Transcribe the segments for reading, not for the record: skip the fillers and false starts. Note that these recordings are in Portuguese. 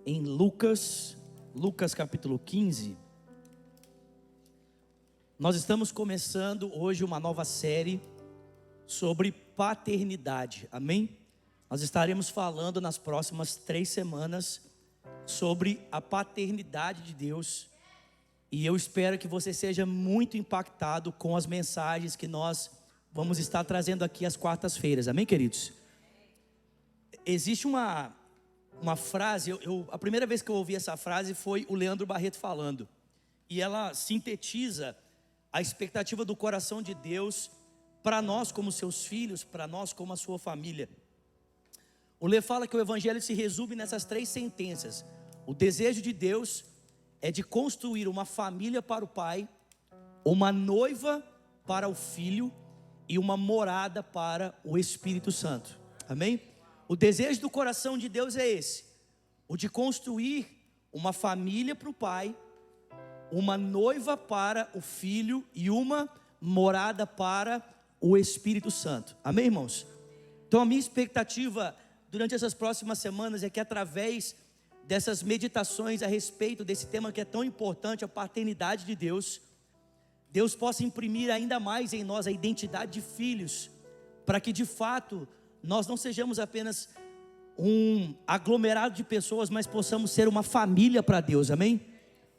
em Lucas capítulo 15. Nós estamos começando hoje uma nova série sobre paternidade, amém? Nós estaremos falando nas próximas 3 semanas sobre a paternidade de Deus. E eu espero que você seja muito impactado com as mensagens que nós vamos estar trazendo aqui às quartas-feiras, amém, queridos? Existe uma frase, a primeira vez que eu ouvi essa frase foi o Leandro Barreto falando. E ela sintetiza a expectativa do coração de Deus para nós como seus filhos, para nós como a sua família. O Lê fala que o evangelho se resume nessas 3 sentenças. O desejo de Deus é de construir uma família para o pai, uma noiva para o filho e uma morada para o Espírito Santo, amém? O desejo do coração de Deus é esse, o de construir uma família para o pai, uma noiva para o filho e uma morada para o Espírito Santo, amém, irmãos? Então a minha expectativa durante essas próximas semanas é que através dessas meditações a respeito desse tema que é tão importante, a paternidade de Deus, Deus possa imprimir ainda mais em nós a identidade de filhos, para que de fato nós não sejamos apenas um aglomerado de pessoas, mas possamos ser uma família para Deus, amém?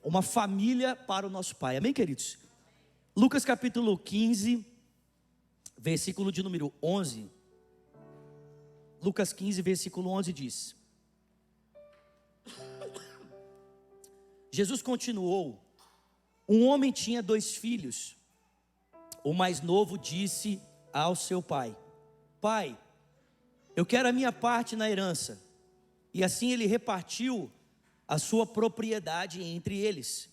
Uma família para o nosso Pai, amém, queridos? Lucas capítulo 15, versículo de número 11. Lucas 15, versículo 11 diz: Jesus continuou: um homem tinha 2 filhos. O mais novo disse ao seu pai: Pai, eu quero a minha parte na herança. E assim ele repartiu a sua propriedade entre eles.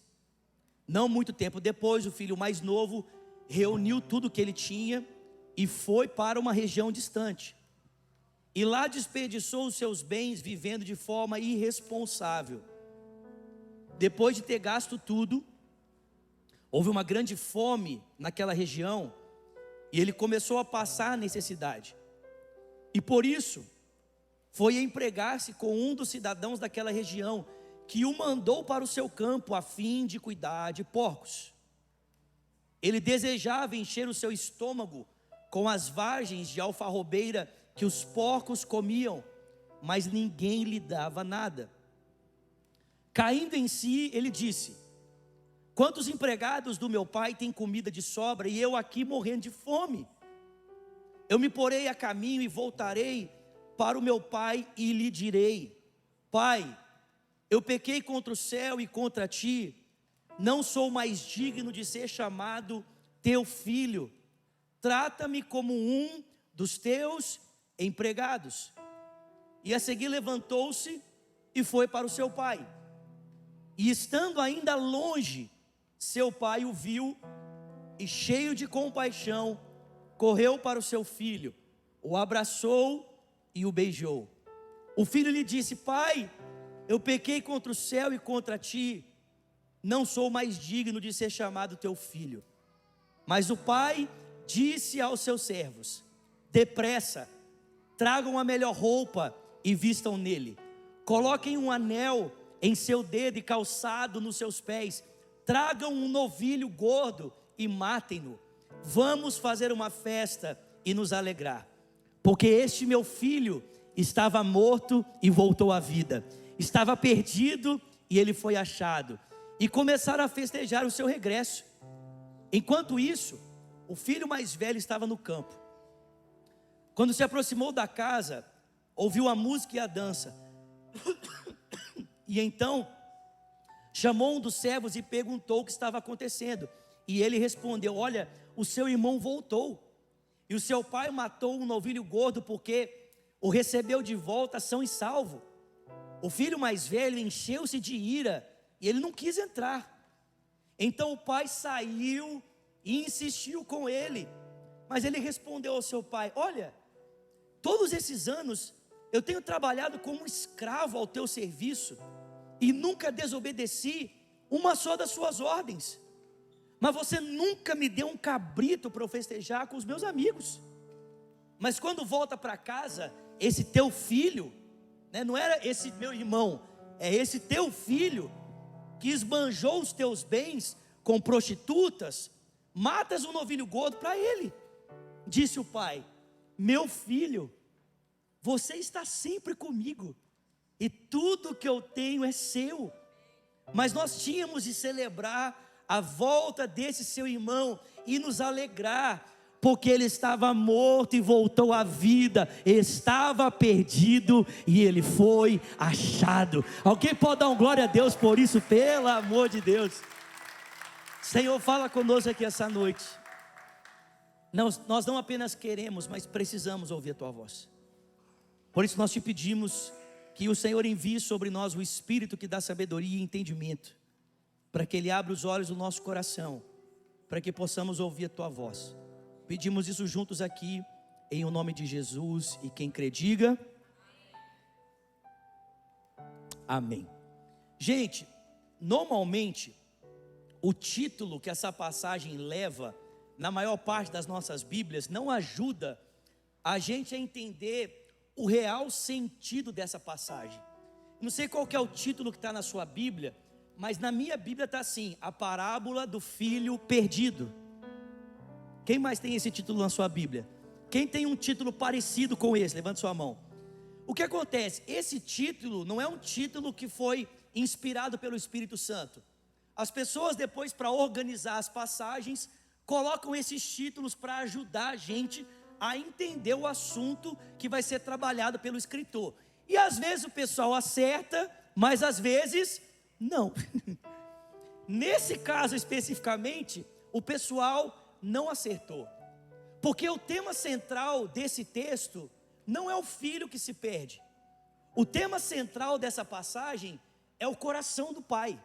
Não muito tempo depois, o filho mais novo reuniu tudo que ele tinha e foi para uma região distante. E lá desperdiçou os seus bens vivendo de forma irresponsável. Depois de ter gasto tudo, houve uma grande fome naquela região e ele começou a passar necessidade. E por isso, foi empregar-se com um dos cidadãos daquela região, que o mandou para o seu campo a fim de cuidar de porcos. Ele desejava encher o seu estômago com as vagens de alfarrobeira que os porcos comiam, mas ninguém lhe dava nada. Caindo em si, ele disse: quantos empregados do meu pai têm comida de sobra e eu aqui morrendo de fome? Eu me porei a caminho e voltarei para o meu pai e lhe direi: Pai, eu pequei contra o céu e contra ti, não sou mais digno de ser chamado teu filho, trata-me como um dos teus empregados. E a seguir levantou-se e foi para o seu pai. E estando ainda longe, seu pai o viu e, cheio de compaixão, correu para o seu filho, o abraçou e o beijou. O filho lhe disse: Pai, eu pequei contra o céu e contra ti, não sou mais digno de ser chamado teu filho. Mas o pai disse aos seus servos: depressa, tragam a melhor roupa e vistam nele. Coloquem um anel em seu dedo e calçado nos seus pés. Tragam um novilho gordo e matem-no. Vamos fazer uma festa e nos alegrar, porque este meu filho estava morto e voltou à vida, estava perdido e ele foi achado. E começaram a festejar o seu regresso. Enquanto isso, o filho mais velho estava no campo. Quando se aproximou da casa, ouviu a música e a dança. E então chamou um dos servos e perguntou o que estava acontecendo. E ele respondeu: olha, o seu irmão voltou, e o seu pai matou um novilho gordo, porque o recebeu de volta são e salvo. O filho mais velho encheu-se de ira, e ele não quis entrar. Então o pai saiu e insistiu com ele. Mas ele respondeu ao seu pai: olha, todos esses anos eu tenho trabalhado como escravo ao teu serviço, e nunca desobedeci uma só das suas ordens. Mas você nunca me deu um cabrito para eu festejar com os meus amigos. Mas quando volta para casa, esse teu filho, não era esse meu irmão, é esse teu filho que esbanjou os teus bens com prostitutas, matas um novilho gordo para ele. Disse o pai: meu filho, você está sempre comigo, e tudo que eu tenho é seu. Mas nós tínhamos de celebrar a volta desse seu irmão e nos alegrar, porque ele estava morto e voltou à vida, estava perdido e ele foi achado. Alguém pode dar um glória a Deus por isso, pelo amor de Deus? Senhor, fala conosco aqui essa noite. Nós não apenas queremos, mas precisamos ouvir a tua voz. Por isso nós te pedimos que o Senhor envie sobre nós o Espírito que dá sabedoria e entendimento, para que Ele abra os olhos do nosso coração, para que possamos ouvir a tua voz. Pedimos isso juntos aqui, em o nome de Jesus, e quem crê diga amém. Gente, normalmente o título que essa passagem leva, na maior parte das nossas Bíblias, não ajuda a gente a entender o real sentido dessa passagem. Não sei qual que é o título que está na sua Bíblia, mas na minha Bíblia está assim: a parábola do filho perdido. Quem mais tem esse título na sua Bíblia? Quem tem um título parecido com esse? Levante sua mão. O que acontece? Esse título não é um título que foi inspirado pelo Espírito Santo. As pessoas depois, para organizar as passagens, colocam esses títulos para ajudar a gente a entender o assunto que vai ser trabalhado pelo escritor. E às vezes o pessoal acerta, mas às vezes não. Nesse caso especificamente, o pessoal não acertou, porque o tema central desse texto não é o filho que se perde. O tema central dessa passagem é o coração do pai.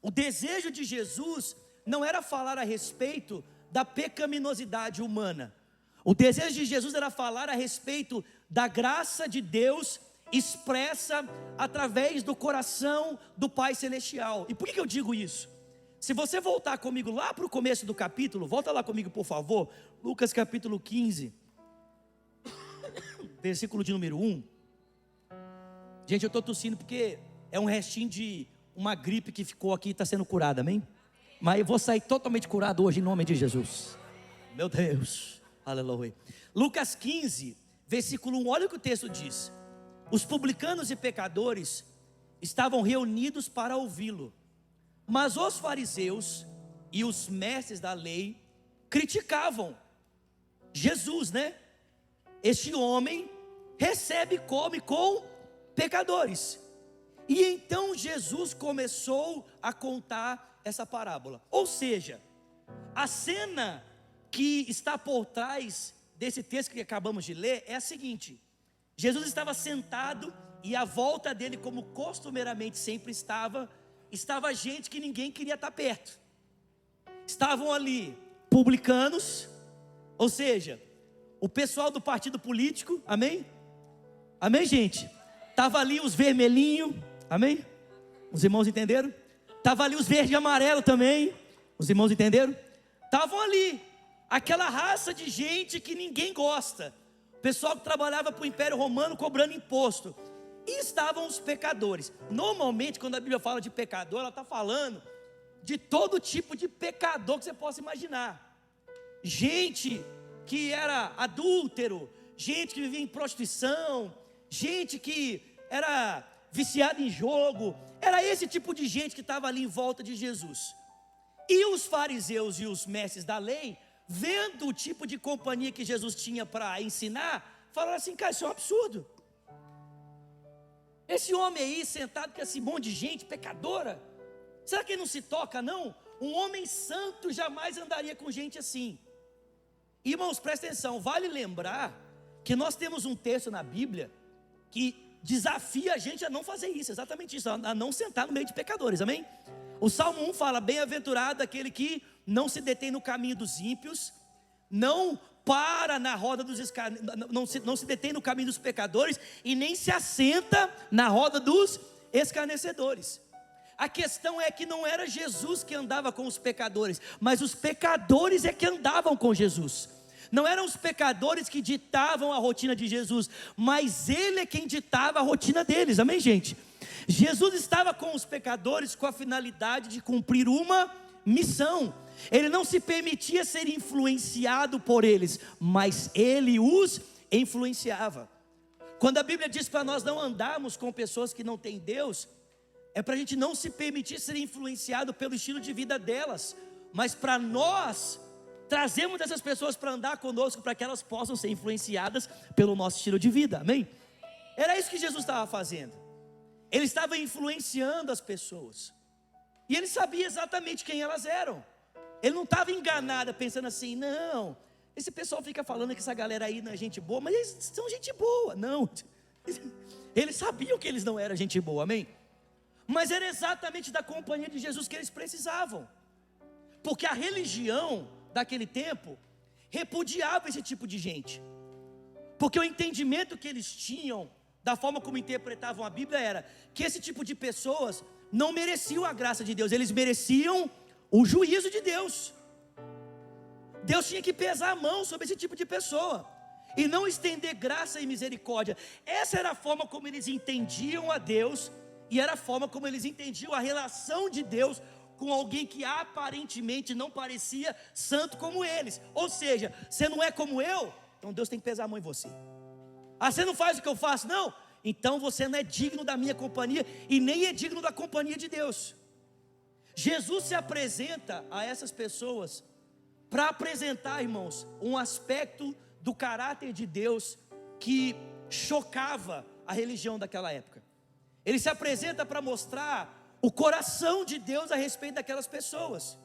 O desejo de Jesus não era falar a respeito da pecaminosidade humana. O desejo de Jesus era falar a respeito da graça de Deus expressa através do coração do Pai Celestial. E por que eu digo isso? Se você voltar comigo lá para o começo do capítulo, volta lá comigo por favor, Lucas capítulo 15, versículo de número 1. Gente, eu estou tossindo porque é um restinho de uma gripe que ficou aqui e está sendo curada, amém? Mas eu vou sair totalmente curado hoje em nome de Jesus. Meu Deus, aleluia. Lucas 15, versículo 1, olha o que o texto diz: os publicanos e pecadores estavam reunidos para ouvi-lo, mas os fariseus e os mestres da lei criticavam Jesus, né? Este homem recebe e come com pecadores. E então Jesus começou a contar essa parábola. Ou seja, a cena que está por trás desse texto que acabamos de ler é a seguinte: Jesus estava sentado e à volta dele, como costumeiramente sempre estava gente que ninguém queria estar perto. Estavam ali publicanos, ou seja, o pessoal do partido político, amém? Amém, gente? Estava ali os vermelhinhos, amém? Os irmãos entenderam? Estava ali os verde e amarelo também, os irmãos entenderam? Estavam ali, aquela raça de gente que ninguém gosta, pessoal que trabalhava para o Império Romano cobrando imposto. E estavam os pecadores. Normalmente quando a Bíblia fala de pecador, ela está falando de todo tipo de pecador que você possa imaginar. Gente que era adúltero, gente que vivia em prostituição, gente que era viciada em jogo. Era esse tipo de gente que estava ali em volta de Jesus. E os fariseus e os mestres da lei, vendo o tipo de companhia que Jesus tinha para ensinar, falaram assim: cara, isso é um absurdo. Esse homem aí sentado com esse monte de gente pecadora, será que ele não se toca não? Um homem santo jamais andaria com gente assim. Irmãos, presta atenção, vale lembrar que nós temos um texto na Bíblia que desafia a gente a não fazer isso, exatamente isso, a não sentar no meio de pecadores, amém? O Salmo 1 fala: bem-aventurado aquele que não se detém no caminho dos ímpios, não para na roda dos não se detém no caminho dos pecadores, e nem se assenta na roda dos escarnecedores. A questão é que não era Jesus que andava com os pecadores, mas os pecadores é que andavam com Jesus. Não eram os pecadores que ditavam a rotina de Jesus, mas Ele é quem ditava a rotina deles, amém, gente? Jesus estava com os pecadores com a finalidade de cumprir uma missão. Ele não se permitia ser influenciado por eles, mas ele os influenciava. Quando a Bíblia diz para nós não andarmos com pessoas que não têm Deus, é para a gente não se permitir ser influenciado pelo estilo de vida delas, mas para nós trazermos essas pessoas para andar conosco, para que elas possam ser influenciadas pelo nosso estilo de vida, amém? Era isso que Jesus estava fazendo. Ele estava influenciando as pessoas, e ele sabia exatamente quem elas eram. Ele não estava enganado, pensando assim, não, esse pessoal fica falando que essa galera aí não é gente boa, mas eles são gente boa. Não, eles sabiam que eles não eram gente boa, amém? Mas era exatamente da companhia de Jesus que eles precisavam, porque a religião daquele tempo repudiava esse tipo de gente, porque o entendimento que eles tinham da forma como interpretavam a Bíblia era que esse tipo de pessoas não mereciam a graça de Deus, eles mereciam o juízo de Deus. Deus tinha que pesar a mão sobre esse tipo de pessoa e não estender graça e misericórdia. Essa era a forma como eles entendiam a Deus, e era a forma como eles entendiam a relação de Deus com alguém que aparentemente não parecia santo como eles. Ou seja, você não é como eu, então Deus tem que pesar a mão em você. Ah, você não faz o que eu faço? Não, então você não é digno da minha companhia e nem é digno da companhia de Deus. Jesus se apresenta a essas pessoas para apresentar, irmãos, um aspecto do caráter de Deus que chocava a religião daquela época. Ele se apresenta para mostrar o coração de Deus a respeito daquelas pessoas.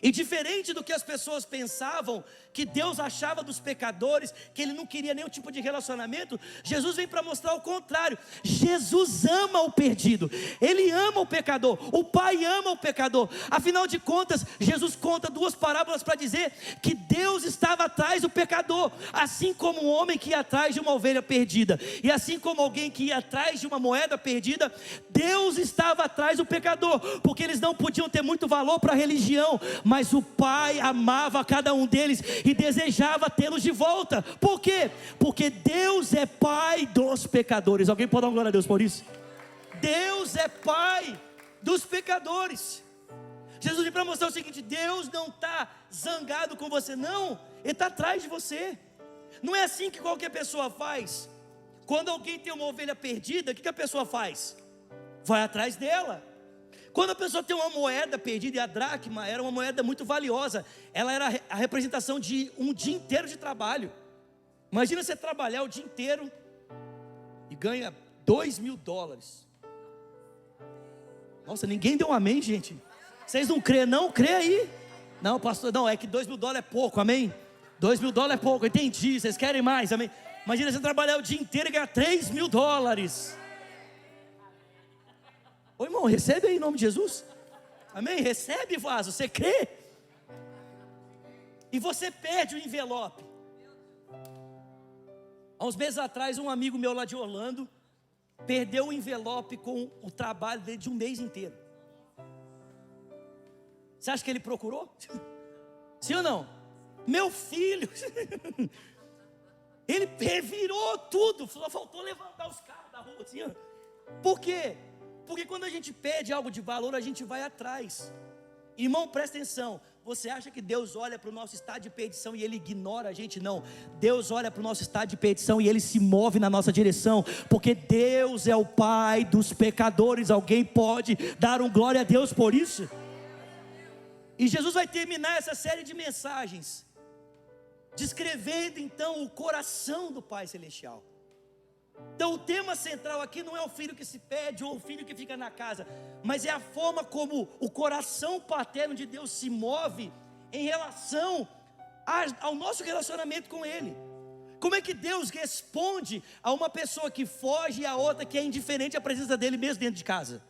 E diferente do que as pessoas pensavam, que Deus achava dos pecadores, que Ele não queria nenhum tipo de relacionamento, Jesus vem para mostrar o contrário. Jesus ama o perdido, Ele ama o pecador, o Pai ama o pecador. Afinal de contas, Jesus conta duas parábolas para dizer que Deus estava atrás do pecador, assim como um homem que ia atrás de uma ovelha perdida, e assim como alguém que ia atrás de uma moeda perdida, Deus estava atrás do pecador, porque eles não podiam ter muito valor para a religião, mas o Pai amava cada um deles e desejava tê-los de volta. Por quê? Porque Deus é Pai dos pecadores. Alguém pode dar uma glória a Deus por isso? Deus é Pai dos pecadores. Jesus vem para mostrar o seguinte: Deus não está zangado com você, não, Ele está atrás de você. Não é assim que qualquer pessoa faz. Quando alguém tem uma ovelha perdida, o que a pessoa faz? Vai atrás dela. Quando a pessoa tem uma moeda perdida, e a dracma era uma moeda muito valiosa, ela era a representação de um dia inteiro de trabalho. Imagina você trabalhar o dia inteiro e ganha $2.000. Nossa, ninguém deu um amém, gente. Vocês não crêem não? Crê aí. Não, pastor, não, é que $2.000 é pouco, amém? $2.000 é pouco, entendi, vocês querem mais, amém? Imagina você trabalhar o dia inteiro e ganhar $3.000. Ô irmão, recebe aí em nome de Jesus. Amém? Recebe, vaso, você crê? E você perde o envelope. Há uns meses atrás, um amigo meu lá de Orlando perdeu o envelope com o trabalho dele de um mês inteiro. Você acha que ele procurou? Sim ou não? Meu filho, ele virou tudo, só faltou levantar os carros da rua assim, ó. Por quê? Porque quando a gente pede algo de valor, a gente vai atrás. Irmão, presta atenção. Você acha que Deus olha para o nosso estado de perdição e Ele ignora a gente? Não. Deus olha para o nosso estado de perdição e Ele se move na nossa direção, porque Deus é o Pai dos pecadores. Alguém pode dar um glória a Deus por isso? E Jesus vai terminar essa série de mensagens descrevendo então o coração do Pai Celestial. Então o tema central aqui não é o filho que se perde ou o filho que fica na casa, mas é a forma como o coração paterno de Deus se move em relação ao nosso relacionamento com Ele. Como é que Deus responde a uma pessoa que foge e a outra que é indiferente à presença dEle mesmo dentro de casa?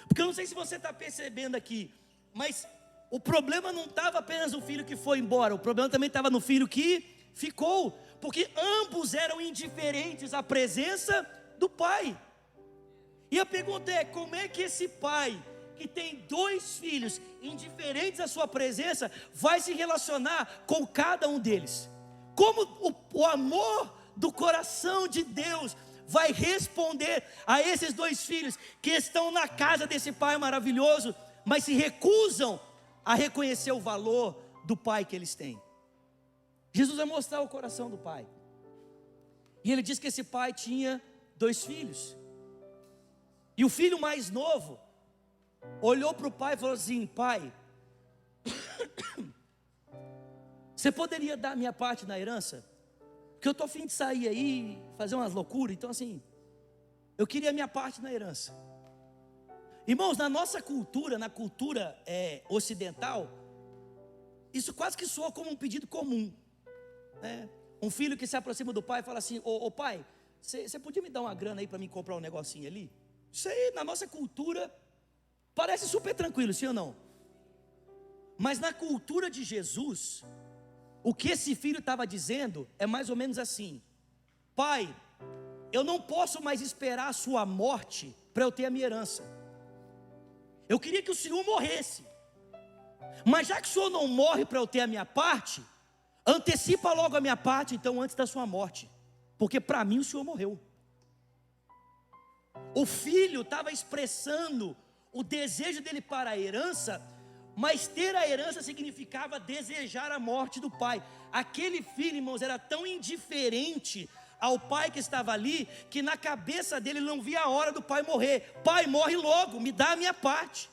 Porque eu não sei se você está percebendo aqui, mas o problema não estava apenas no filho que foi embora, o problema também estava no filho que ficou, porque ambos eram indiferentes à presença do pai. E a pergunta é: como é que esse pai, que tem 2 filhos indiferentes à sua presença, vai se relacionar com cada um deles? Como o amor do coração de Deus vai responder a esses dois filhos que estão na casa desse pai maravilhoso, mas se recusam a reconhecer o valor do pai que eles têm. Jesus vai mostrar o coração do pai. E ele diz que esse pai tinha 2 filhos. E o filho mais novo olhou para o pai e falou assim: pai, você poderia dar a minha parte na herança? Porque eu estou a fim de sair aí, fazer umas loucuras. Então assim, eu queria a minha parte na herança. Irmãos, na nossa cultura, na cultura ocidental, isso quase que soa como um pedido comum, né? Um filho que se aproxima do pai e fala assim: ô pai, você podia me dar uma grana aí para mim comprar um negocinho ali? Isso aí na nossa cultura parece super tranquilo, sim ou não? Mas na cultura de Jesus, o que esse filho estava dizendo é mais ou menos assim: pai, eu não posso mais esperar a sua morte para eu ter a minha herança. Eu queria que o senhor morresse, mas já que o senhor não morre para eu ter a minha parte, antecipa logo a minha parte então antes da sua morte, porque para mim o senhor morreu. O filho estava expressando o desejo dele para a herança, mas ter a herança significava desejar a morte do pai. Aquele filho, irmãos, era tão indiferente ao pai que estava ali, que na cabeça dele ele não via a hora do pai morrer. Pai, morre logo, me dá a minha parte.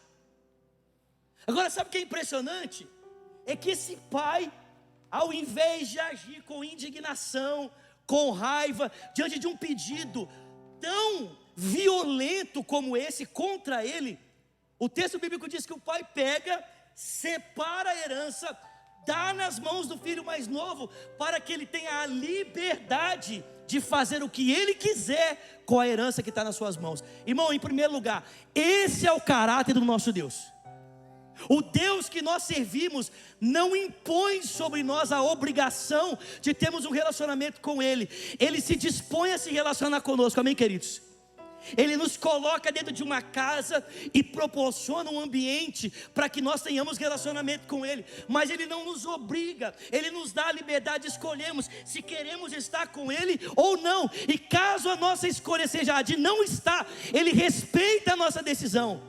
Agora, sabe o que é impressionante? É que esse pai, ao invés de agir com indignação, com raiva, diante de um pedido tão violento como esse contra ele, o texto bíblico diz que o pai pega, separa a herança, dá nas mãos do filho mais novo, para que ele tenha a liberdade de fazer o que ele quiser com a herança que está nas suas mãos. Irmão, em primeiro lugar, esse é o caráter do nosso Deus. O Deus que nós servimos não impõe sobre nós a obrigação de termos um relacionamento com Ele. Ele se dispõe a se relacionar conosco, amém, queridos? Ele nos coloca dentro de uma casa e proporciona um ambiente para que nós tenhamos relacionamento com Ele. Mas Ele não nos obriga, Ele nos dá a liberdade de escolhermos se queremos estar com Ele ou não. E caso a nossa escolha seja a de não estar, Ele respeita a nossa decisão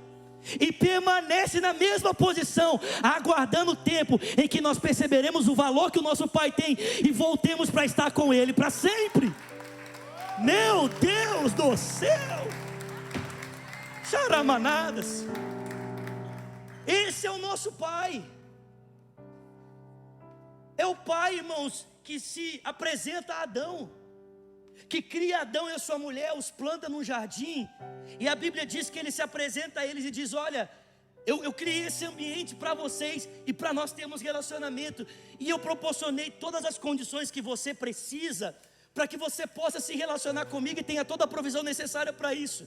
e permanece na mesma posição, aguardando o tempo em que nós perceberemos o valor que o nosso Pai tem e voltemos para estar com Ele para sempre. Meu Deus do céu! Charamanadas! Esse é o nosso Pai. É o Pai, irmãos, que se apresenta a Adão, que cria Adão e a sua mulher, os planta num jardim, e a Bíblia diz que Ele se apresenta a eles e diz: olha, eu criei esse ambiente para vocês e para nós termos relacionamento, e eu proporcionei todas as condições que você precisa, para que você possa se relacionar comigo e tenha toda a provisão necessária para isso.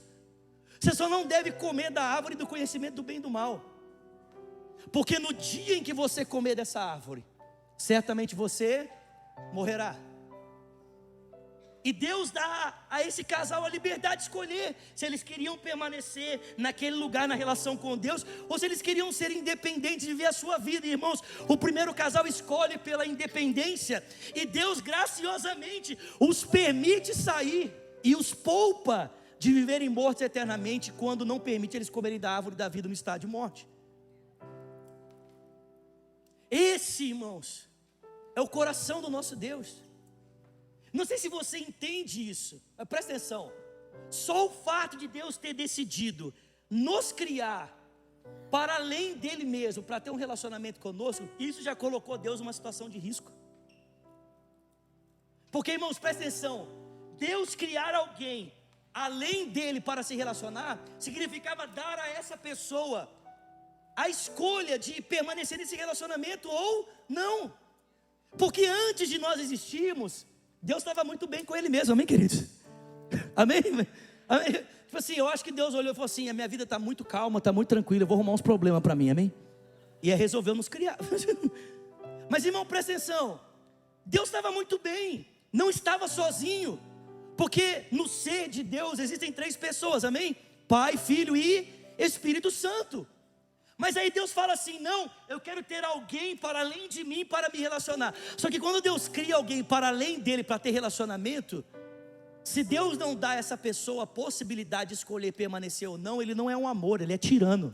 Você só não deve comer da árvore do conhecimento do bem e do mal, porque no dia em que você comer dessa árvore, certamente você morrerá. E Deus dá a esse casal a liberdade de escolher se eles queriam permanecer naquele lugar, na relação com Deus, ou se eles queriam ser independentes de viver a sua vida. Irmãos, o primeiro casal escolhe pela independência, e Deus graciosamente os permite sair e os poupa de viverem mortos eternamente, quando não permite eles comerem da árvore da vida no estado de morte. Esse, irmãos, é o coração do nosso Deus. Não sei se você entende isso, mas presta atenção. Só o fato de Deus ter decidido nos criar para além dele mesmo, para ter um relacionamento conosco, isso já colocou Deus numa situação de risco. Porque, irmãos, presta atenção, Deus criar alguém além dele para se relacionar, significava dar a essa pessoa a escolha de permanecer nesse relacionamento ou não. Porque antes de nós existirmos, Deus estava muito bem com Ele mesmo, amém, queridos? Amém? Amém? Tipo assim, eu acho que Deus olhou e falou assim: a minha vida está muito calma, está muito tranquila, eu vou arrumar uns problemas para mim, amém? E aí resolveu nos criar. Mas, irmão, presta atenção, Deus estava muito bem, não estava sozinho, porque no ser de Deus existem 3 pessoas, amém? Pai, Filho e Espírito Santo. Mas aí Deus fala assim: não, eu quero ter alguém para além de mim para me relacionar. Só que quando Deus cria alguém para além dele para ter relacionamento, Se Deus não dá a essa pessoa a possibilidade de escolher permanecer ou não, Ele não é um amor, Ele é tirano.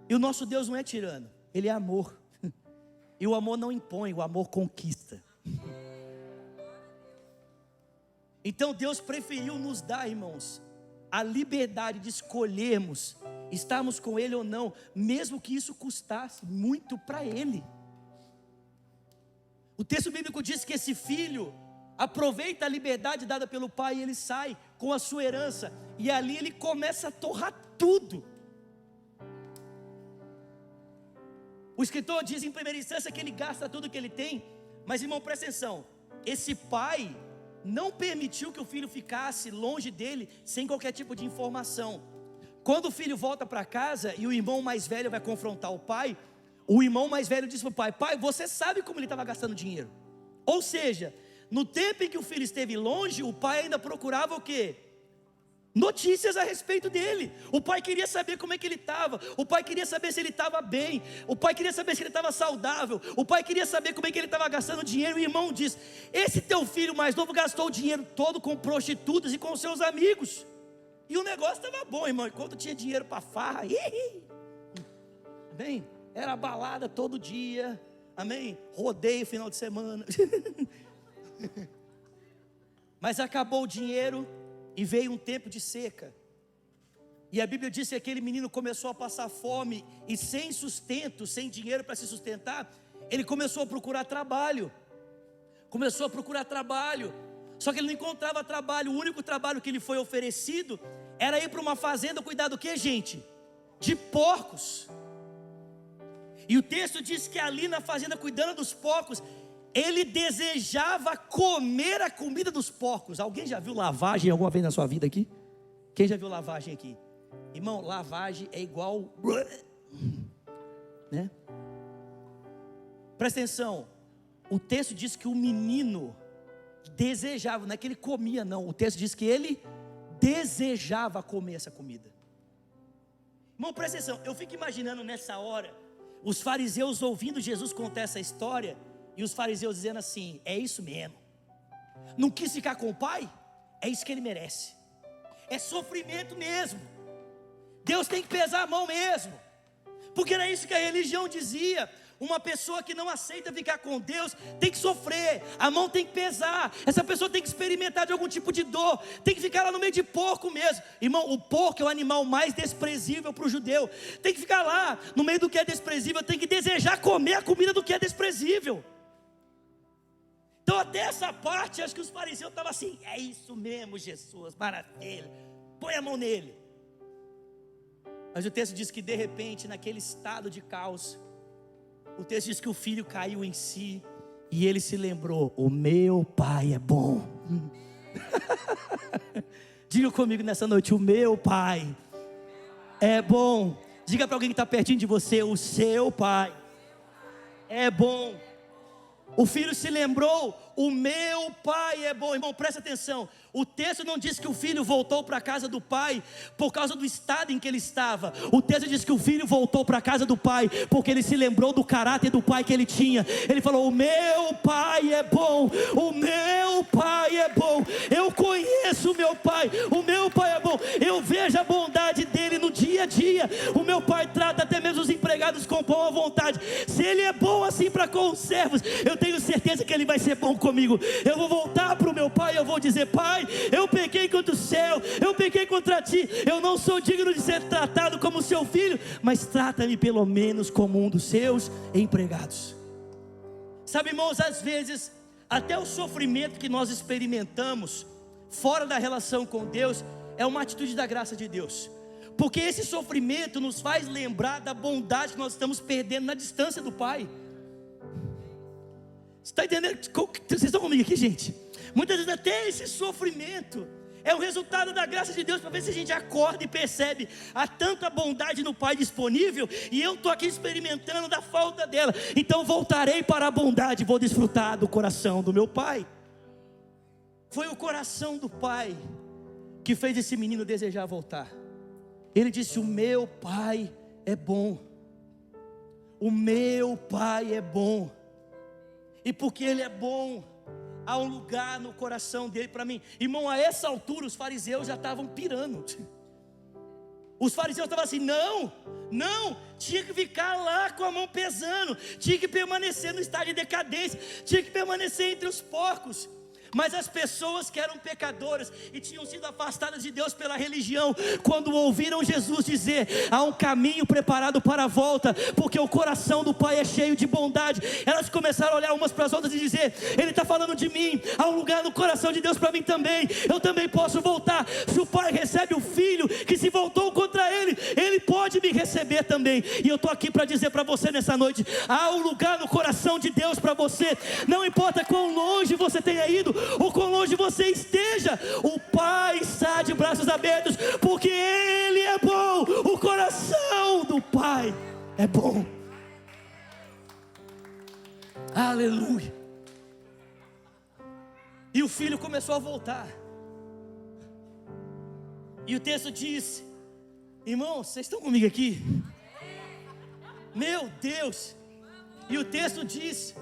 E o nosso Deus não é tirano, Ele é amor. E o amor não impõe, o amor conquista. Então Deus preferiu nos dar, irmãos, a liberdade de escolhermos estarmos com Ele ou não, mesmo que isso custasse muito para Ele. O texto bíblico diz que esse filho aproveita a liberdade dada pelo pai e ele sai com a sua herança, e ali ele começa a torrar tudo. O escritor diz em primeira instância que ele gasta tudo que ele tem, mas irmão, presta atenção, esse pai não permitiu que o filho ficasse longe dele sem qualquer tipo de informação. Quando o filho volta para casa e o irmão mais velho vai confrontar o pai, o irmão mais velho diz para o pai: pai, você sabe como ele estava gastando dinheiro? Ou seja, no tempo em que o filho esteve longe, o pai ainda procurava o quê? Notícias a respeito dele. O pai queria saber como é que ele estava. O pai queria saber se ele estava bem. O pai queria saber se ele estava saudável. O pai queria saber como é que ele estava gastando dinheiro. E o irmão diz: esse teu filho mais novo gastou o dinheiro todo com prostitutas e com seus amigos. E o negócio estava bom, irmão. Enquanto tinha dinheiro para farra, amém? Era balada todo dia, amém? Rodeio final de semana. Mas acabou o dinheiro e veio um tempo de seca. E a Bíblia diz que aquele menino começou a passar fome e sem sustento, sem dinheiro para se sustentar, ele começou a procurar trabalho. Só que ele não encontrava trabalho. O único trabalho que lhe foi oferecido era ir para uma fazenda cuidar do que, gente? De porcos. E o texto diz que ali na fazenda, cuidando dos porcos, ele desejava comer a comida dos porcos. Alguém já viu lavagem alguma vez na sua vida aqui? Quem já viu lavagem aqui? Irmão, lavagem é igual, né? Presta atenção. O texto diz que o menino desejava, não é que ele comia não. O texto diz que ele desejava comer essa comida. Irmão, presta atenção. Eu fico imaginando nessa hora os fariseus ouvindo Jesus contar essa história, e os fariseus dizendo assim: é isso mesmo, não quis ficar com o pai? É isso que ele merece, é sofrimento mesmo, Deus tem que pesar a mão mesmo, porque era isso que a religião dizia. Uma pessoa que não aceita ficar com Deus tem que sofrer, a mão tem que pesar, essa pessoa tem que experimentar de algum tipo de dor, tem que ficar lá no meio de porco mesmo. Irmão, o porco é o animal mais desprezível para o judeu. Tem que ficar lá no meio do que é desprezível, tem que desejar comer a comida do que é desprezível. Então até essa parte, acho que os fariseus estavam assim: é isso mesmo, Jesus, maravilha, põe a mão nele. Mas o texto diz que de repente, naquele estado de caos, o texto diz que o filho caiu em si e ele se lembrou: o meu pai é bom. Diga comigo nessa noite: o meu pai é bom. Diga para alguém que está pertinho de você: o seu pai é bom. O filho se lembrou: o meu pai é bom. Irmão, presta atenção. O texto não diz que o filho voltou para a casa do pai por causa do estado em que ele estava. O texto diz que o filho voltou para a casa do pai porque ele se lembrou do caráter do pai que ele tinha. Ele falou: o meu pai é bom, o meu pai é bom, eu conheço o meu pai é bom, eu vejo a bondade dele no dia a dia. O meu pai trata até mesmo os empregados com boa vontade. Se ele é bom assim para com os servos, eu tenho certeza que ele vai ser bom comigo. Eu vou voltar para o meu pai e eu vou dizer: pai, eu pequei contra o céu, eu pequei contra ti, eu não sou digno de ser tratado como seu filho, mas trata-me pelo menos como um dos seus empregados. Sabe, irmãos, às vezes até o sofrimento que nós experimentamos fora da relação com Deus é uma atitude da graça de Deus, porque esse sofrimento nos faz lembrar da bondade que nós estamos perdendo na distância do Pai. Você está entendendo? Vocês estão comigo aqui, gente? Muitas vezes até esse sofrimento é o resultado da graça de Deus, para ver se a gente acorda e percebe: há tanta bondade no Pai disponível, e eu estou aqui experimentando da falta dela. Então voltarei para a bondade, vou desfrutar do coração do meu Pai. Foi o coração do Pai que fez esse menino desejar voltar. Ele disse: o meu Pai é bom, o meu Pai é bom. E porque Ele é bom, há um lugar no coração dele para mim. Irmão, a essa altura os fariseus já estavam pirando. Os fariseus estavam assim, não, tinha que ficar lá com a mão pesando, tinha que permanecer no estado de decadência, tinha que permanecer entre os porcos. Mas as pessoas que eram pecadoras e tinham sido afastadas de Deus pela religião, quando ouviram Jesus dizer, há um caminho preparado para a volta, porque o coração do Pai é cheio de bondade, elas começaram a olhar umas para as outras e dizer, Ele está falando de mim, há um lugar no coração de Deus para mim também, eu também posso voltar. Se o Pai recebe o Filho que se voltou contra Ele, Ele pode me receber também. E eu estou aqui para dizer para você nessa noite, há um lugar no coração de Deus para você, não importa quão longe você tenha ido, ou quão longe você esteja, o Pai está de braços abertos, porque Ele é bom, o coração do Pai é bom. Aleluia. E o filho começou a voltar, e o texto diz, irmãos, vocês estão comigo aqui? Meu Deus. E o texto diz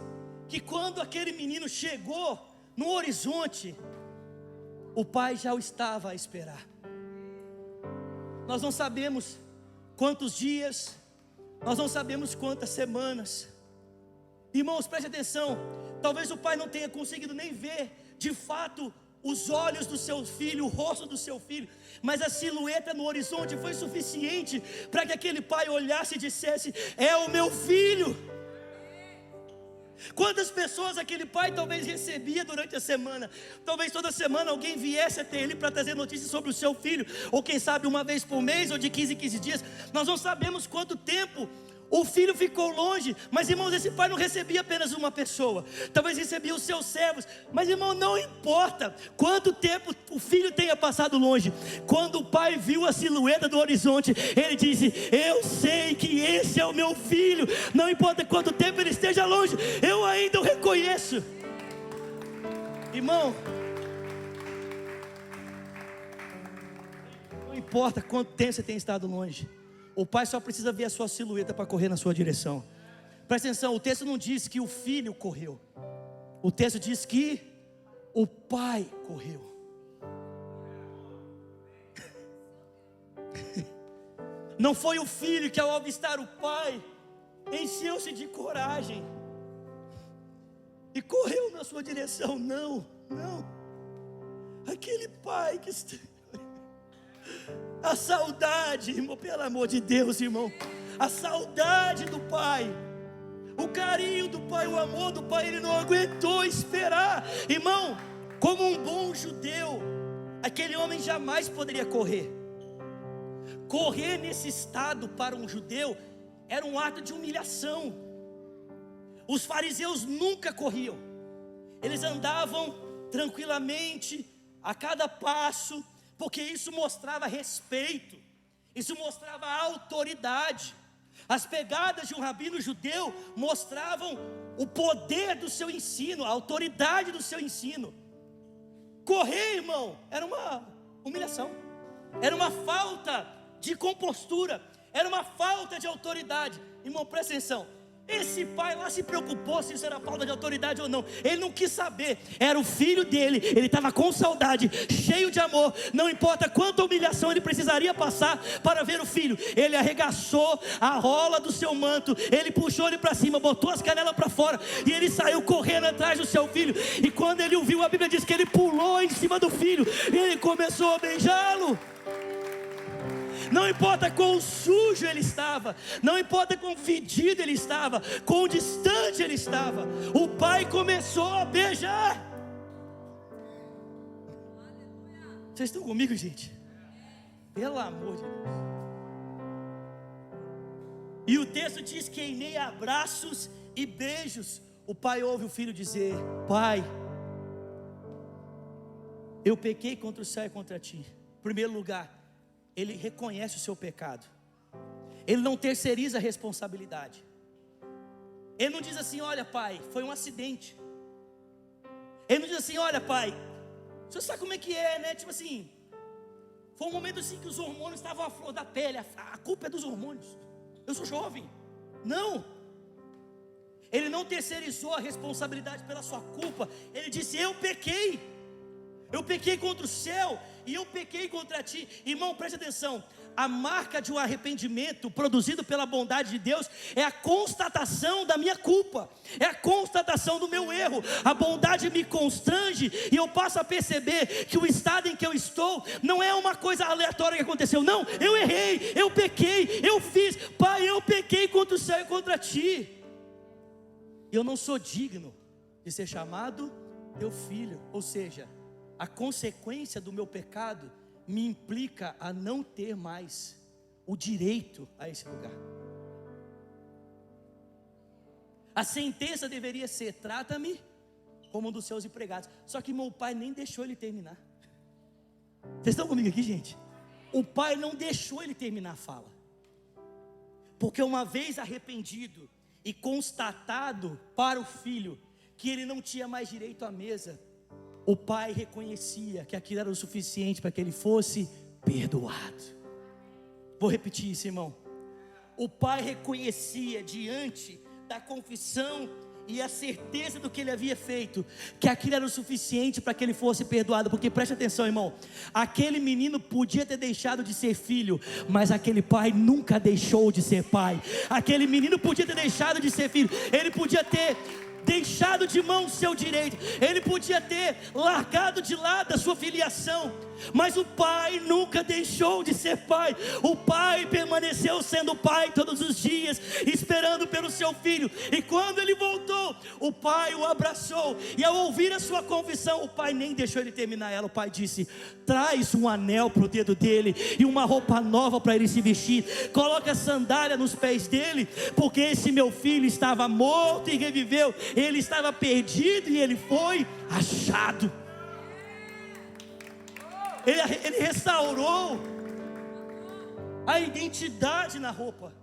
que quando aquele menino chegou no horizonte, o pai já o estava a esperar. Nós não sabemos quantos dias, nós não sabemos quantas semanas. Irmãos, preste atenção, talvez o pai não tenha conseguido nem ver de fato os olhos do seu filho, o rosto do seu filho, mas a silhueta no horizonte foi suficiente para que aquele pai olhasse e dissesse, é o meu filho. Quantas pessoas aquele pai talvez recebia durante a semana? Talvez toda semana alguém viesse até ele para trazer notícias sobre o seu filho, ou quem sabe uma vez por mês, ou de 15 em 15 dias. Nós não sabemos quanto tempo o filho ficou longe, mas irmãos, esse pai não recebia apenas uma pessoa, talvez recebia os seus servos, mas irmão, não importa quanto tempo o filho tenha passado longe, quando o pai viu a silhueta do horizonte, ele disse, eu sei que esse é o meu filho, não importa quanto tempo ele esteja longe, eu ainda o reconheço. Irmão, não importa quanto tempo você tem estado longe, o pai só precisa ver a sua silhueta para correr na sua direção. Presta atenção, o texto não diz que o filho correu, o texto diz que o pai correu. Não foi o filho que ao avistar o pai encheu-se de coragem e correu na sua direção. Não, aquele pai que a saudade, irmão, pelo amor de Deus, irmão, a saudade do pai, o carinho do pai, o amor do pai, ele não aguentou esperar. Irmão, como um bom judeu, aquele homem jamais poderia correr. Correr nesse estado para um judeu era um ato de humilhação. Os fariseus nunca corriam, eles andavam tranquilamente a cada passo, porque isso mostrava respeito, isso mostrava autoridade. As pegadas de um rabino judeu mostravam o poder do seu ensino, a autoridade do seu ensino. Correr, irmão, era uma humilhação, era uma falta de compostura, era uma falta de autoridade. Irmão, presta atenção, esse pai lá se preocupou se isso era falta de autoridade ou não, ele não quis saber, era o filho dele, ele estava com saudade, cheio de amor, não importa quanta humilhação ele precisaria passar para ver o filho. Ele arregaçou a rola do seu manto, ele puxou ele para cima, botou as canelas para fora, e ele saiu correndo atrás do seu filho, e quando ele o viu, a Bíblia diz que ele pulou em cima do filho, e ele começou a beijá-lo. Não importa quão sujo ele estava, não importa quão fedido ele estava, quão distante ele estava, o pai começou a beijar. Vocês estão comigo, gente? Pelo amor de Deus. E o texto diz que em meio a abraços e beijos, o pai ouve o filho dizer, pai, eu pequei contra o céu e contra ti. Em primeiro lugar, ele reconhece o seu pecado, ele não terceiriza a responsabilidade, ele não diz assim, olha pai, foi um acidente, ele não diz assim, olha pai, você sabe como é que é, né, tipo assim, foi um momento assim que os hormônios estavam à flor da pele, a culpa é dos hormônios, eu sou jovem. Não, Ele não terceirizou a responsabilidade pela sua culpa. Ele disse: eu pequei contra o céu e eu pequei contra ti. Irmão, preste atenção. A marca de um arrependimento produzido pela bondade de Deus é a constatação da minha culpa, é a constatação do meu erro. A bondade me constrange e eu passo a perceber que o estado em que eu estou não é uma coisa aleatória que aconteceu. Não, eu errei, eu pequei, eu fiz. Pai, eu pequei contra o céu e contra ti. Eu não sou digno de ser chamado teu filho. Ou seja, a consequência do meu pecado me implica a não ter mais o direito a esse lugar. A sentença deveria ser: trata-me como um dos seus empregados. Só que meu pai nem deixou ele terminar. Vocês estão comigo aqui, gente? O pai não deixou ele terminar a fala. Porque uma vez arrependido e constatado para o filho que ele não tinha mais direito à mesa, o pai reconhecia que aquilo era o suficiente para que ele fosse perdoado. Vou repetir isso, irmão. O pai reconhecia, diante da confissão e a certeza do que ele havia feito, que aquilo era o suficiente para que ele fosse perdoado. Porque preste atenção, irmão, aquele menino podia ter deixado de ser filho, mas aquele pai nunca deixou de ser pai. Aquele menino podia ter deixado de ser filho, ele podia ter deixado de mão o seu direito, ele podia ter largado de lado a sua filiação, mas o pai nunca deixou de ser pai. O pai permaneceu sendo pai todos os dias, esperando pelo seu filho. E quando ele voltou, o pai o abraçou, e ao ouvir a sua confissão, o pai nem deixou ele terminar ela. O pai disse: traz um anel para o dedo dele e uma roupa nova para ele se vestir, coloca sandália nos pés dele, porque esse meu filho estava morto e reviveu, ele estava perdido e ele foi achado. Ele restaurou a identidade na roupa.